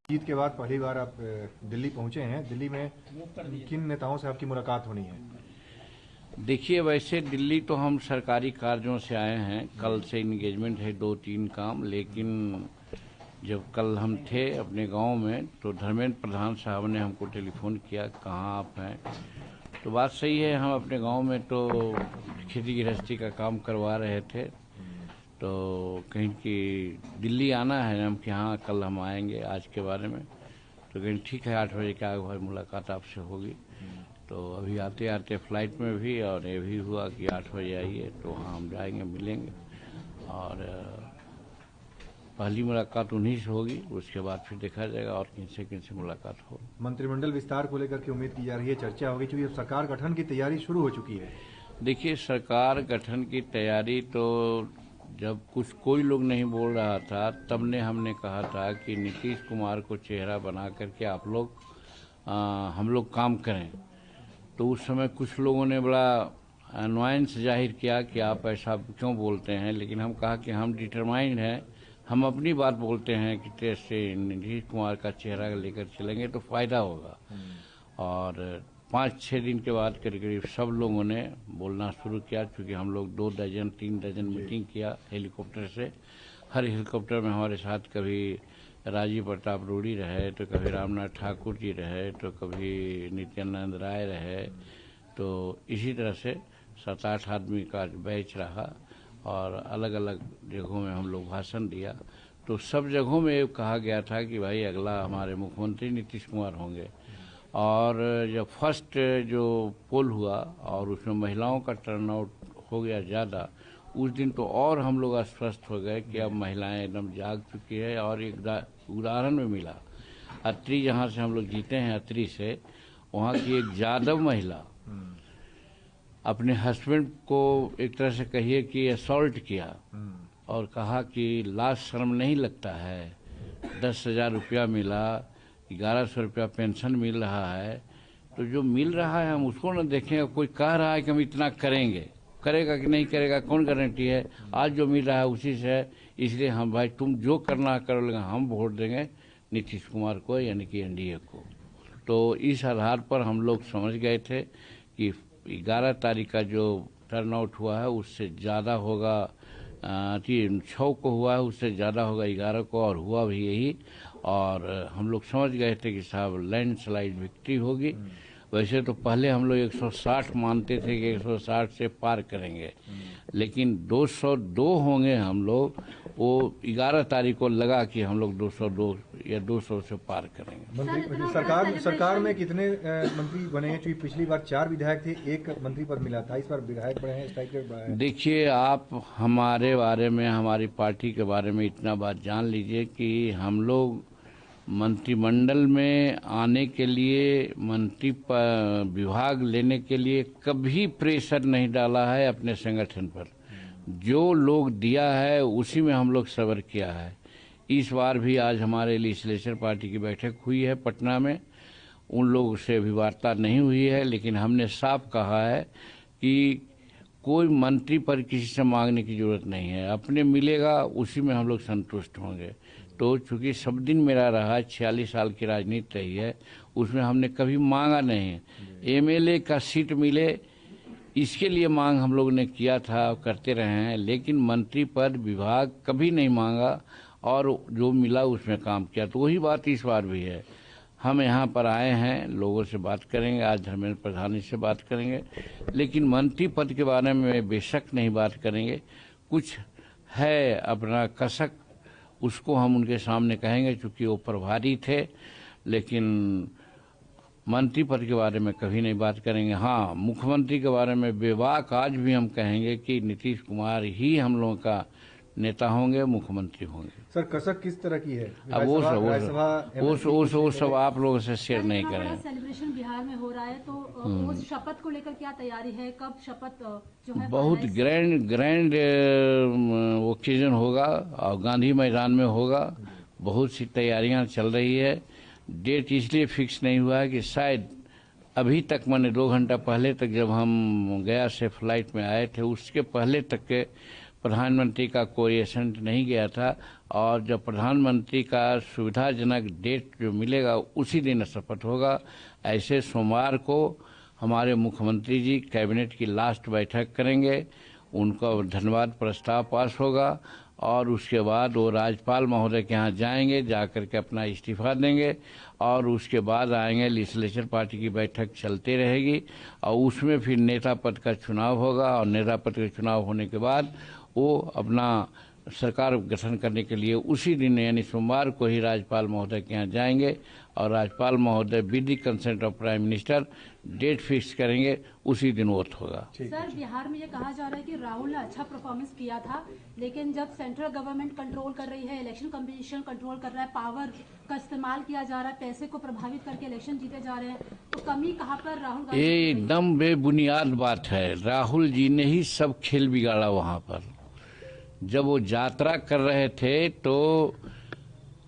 जीत के बाद पहली बार आप दिल्ली पहुंचे हैं। दिल्ली में किन नेताओं से आपकी मुलाकात होनी है? देखिए, वैसे दिल्ली तो हम सरकारी कार्यों से आए हैं। कल से इंगेजमेंट है 2-3 काम, लेकिन जब कल हम थे अपने गांव में तो धर्मेंद्र प्रधान साहब ने हमको टेलीफोन किया, कहाँ आप हैं। तो बात सही है, हम अपने गांव में तो खेती गृहस्थी का काम करवा रहे थे, तो कहीं कि दिल्ली आना है हम कि हाँ कल हम आएंगे आज के बारे में। तो कहीं ठीक है, 8 बजे के आगे मुलाकात आपसे होगी। तो अभी आते आते फ्लाइट में भी और ये भी हुआ कि 8 बजे आइए, तो हाँ हम जाएंगे, मिलेंगे। और पहली मुलाकात उन्हीं से होगी, उसके बाद फिर देखा जाएगा और किन से मुलाकात हो। मंत्रिमंडल विस्तार को लेकर के उम्मीद की जा रही है, चर्चा होगी, क्योंकि अब सरकार गठन की तैयारी शुरू हो चुकी है। देखिए, सरकार गठन की तैयारी तो जब कोई लोग नहीं बोल रहा था, तब ने हमने कहा था कि नीतीश कुमार को चेहरा बना करके आप लोग हम लोग काम करें। तो उस समय कुछ लोगों ने बड़ा अनवायंस जाहिर किया कि आप ऐसा क्यों बोलते हैं, लेकिन हम कहा कि हम डिटरमाइंड हैं, हम अपनी बात बोलते हैं कि कैसे नीतीश कुमार का चेहरा लेकर चलेंगे तो फायदा होगा। और 5-6 दिन के बाद करीब सब लोगों ने बोलना शुरू किया, क्योंकि हम लोग 2 दर्जन 3 दर्जन मीटिंग किया हेलीकॉप्टर से। हर हेलीकॉप्टर में हमारे साथ कभी राजीव प्रताप रूडी रहे, तो कभी रामनाथ ठाकुर जी रहे, तो कभी नित्यानंद राय रहे। तो इसी तरह से 7-8 आदमी का बैच रहा और अलग अलग जगहों में हम लोग भाषण दिया। तो सब जगहों में ये कहा गया था कि भाई अगला हमारे मुख्यमंत्री नीतीश कुमार होंगे। और जब फर्स्ट जो पोल हुआ और उसमें महिलाओं का टर्नआउट हो गया ज़्यादा, उस दिन तो और हम लोग आश्वस्त हो गए कि अब महिलाएं एकदम जाग चुकी है। और एक उदाहरण में मिला, अत्री जहाँ से हम लोग जीते हैं, अत्री से वहाँ की एक यादव महिला अपने हस्बैंड को एक तरह से कहिए कि असॉल्ट किया और कहा कि लाज शर्म नहीं लगता है, 10,000 रुपया मिला, 1100 रुपया पेंशन मिल रहा है, तो जो मिल रहा है हम उसको न देखें। कोई कह रहा है कि हम इतना करेंगे, करेगा कि नहीं करेगा कौन गारंटी है। आज जो मिल रहा है उसी से है, इसलिए हम भाई तुम जो करना करो, लेकिन हम वोट देंगे नीतीश कुमार को, यानी कि एनडीए को। तो इस आधार पर हम लोग समझ गए थे कि 11 तारीख का जो टर्नआउट हुआ है उससे ज़्यादा होगा, 6 को हुआ है उससे ज़्यादा होगा 11 को, और हुआ भी यही। और हम लोग समझ गए थे कि साहब लैंडस्लाइड विक्ट्री होगी। वैसे तो पहले हम लोग 160 मानते थे कि 160 से पार करेंगे, लेकिन 202 होंगे हम लोग। वो 11 तारीख को लगा कि हम लोग 202 या 200 से पार करेंगे। सरकार में कितने मंत्री बने हैं? क्योंकि पिछली बार 4 विधायक थे, 1 मंत्री पद मिला था, इस बार विधायक बढ़े हैं, स्ट्राइक रेट बढ़ा है। देखिए, आप हमारे बारे में, हमारी पार्टी के बारे में इतना बात जान लीजिए कि हम लोग मंत्रिमंडल में आने के लिए, मंत्री विभाग लेने के लिए कभी प्रेशर नहीं डाला है अपने संगठन पर। जो लोग दिया है उसी में हम लोग सब्र किया है। इस बार भी आज हमारे लेजिस्लेचर पार्टी की बैठक हुई है पटना में, उन लोगों से अभी वार्ता नहीं हुई है, लेकिन हमने साफ कहा है कि कोई मंत्री पर किसी से मांगने की जरूरत नहीं है, अपने मिलेगा उसी में हम लोग संतुष्ट होंगे। तो चूंकि सब दिन मेरा रहा, 46 साल की राजनीति रही है, उसमें हमने कभी मांगा नहीं। एमएलए का सीट मिले इसके लिए मांग हम लोग ने किया था, करते रहे हैं, लेकिन मंत्री पद विभाग कभी नहीं मांगा और जो मिला उसमें काम किया। तो वही बात इस बार भी है। हम यहाँ पर आए हैं, लोगों से बात करेंगे, आज धर्मेंद्र प्रधान जी से बात करेंगे, लेकिन मंत्री पद के बारे में बेशक नहीं बात करेंगे। कुछ है अपना कसक, उसको हम उनके सामने कहेंगे, चूँकि वो प्रभारी थे, लेकिन मंत्री पद के बारे में कभी नहीं बात करेंगे। हाँ, मुख्यमंत्री के बारे में बेबाक आज भी हम कहेंगे कि नीतीश कुमार ही हम लोगों का नेता होंगे, मुख्यमंत्री होंगे। सर, कसक किस तरह की है? अब वो सब आप लोगों से शेयर नहीं करें। सेलिब्रेशन बिहार में हो रहा है, तो उस शपथ को लेकर क्या तैयारी है? कब शपथ जो है? बहुत ग्रैंड ओकेजन होगा और गांधी मैदान में होगा। बहुत सी तैयारियां चल रही है। डेट इसलिए फिक्स नहीं हुआ है कि शायद अभी तक, मैंने 2 घंटा पहले तक जब हम गया से फ्लाइट में आए थे, उसके पहले तक के प्रधानमंत्री का कोई एजेंट नहीं गया था, और जब प्रधानमंत्री का सुविधाजनक डेट जो मिलेगा उसी दिन शपथ होगा। ऐसे सोमवार को हमारे मुख्यमंत्री जी कैबिनेट की लास्ट बैठक करेंगे, उनका धन्यवाद प्रस्ताव पास होगा और उसके बाद वो राज्यपाल महोदय के यहाँ जाएंगे, जाकर के अपना इस्तीफा देंगे और उसके बाद आएंगे। लेजिस्लेचर पार्टी की बैठक चलती रहेगी और उसमें फिर नेता पद का चुनाव होगा और नेता पद का चुनाव होने के बाद वो अपना सरकार गठन करने के लिए उसी दिन यानी सोमवार को ही राज्यपाल महोदय के यहाँ जाएंगे और राज्यपाल महोदय with the consent of prime minister date fix करेंगे, उसी दिन वोट होगा। सर, बिहार में ये कहा जा रहा है कि राहुल ने अच्छा परफॉर्मेंस किया था, लेकिन जब सेंट्रल गवर्नमेंट कंट्रोल कर रही है, इलेक्शन कमीशन कंट्रोल कर रहा है, पावर का इस्तेमाल किया जा रहा है, पैसे को प्रभावित करके इलेक्शन जीते जा रहे हैं, तो कमी कहाँ पर राहुल गांधी? ये एकदम बेबुनियाद बात है। राहुल जी ने ही सब खेल बिगाड़ा। वहाँ पर जब वो यात्रा कर रहे थे तो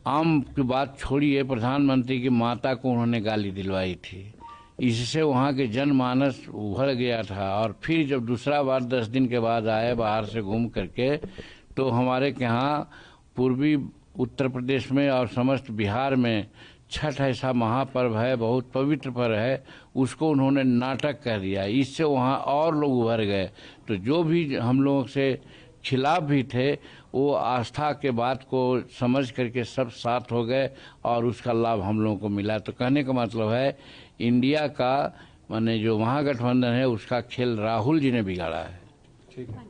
आम की बात छोड़िए, प्रधानमंत्री की माता को उन्होंने गाली दिलवाई थी। इससे वहाँ के जनमानस उभर गया था और फिर जब दूसरा बार 10 दिन के बाद आए बाहर से घूम करके, तो हमारे यहाँ पूर्वी उत्तर प्रदेश में और समस्त बिहार में छठ ऐसा महापर्व है, बहुत पवित्र पर्व है, उसको उन्होंने नाटक कर दिया। इससे वहाँ और लोग उभर गए। तो जो भी हम लोगों से खिलाफ भी थे वो आस्था के बात को समझ करके सब साथ हो गए और उसका लाभ हम लोगों को मिला। तो कहने का मतलब है इंडिया का माने जो महागठबंधन है उसका खेल राहुल जी ने बिगाड़ा है। ठीक है।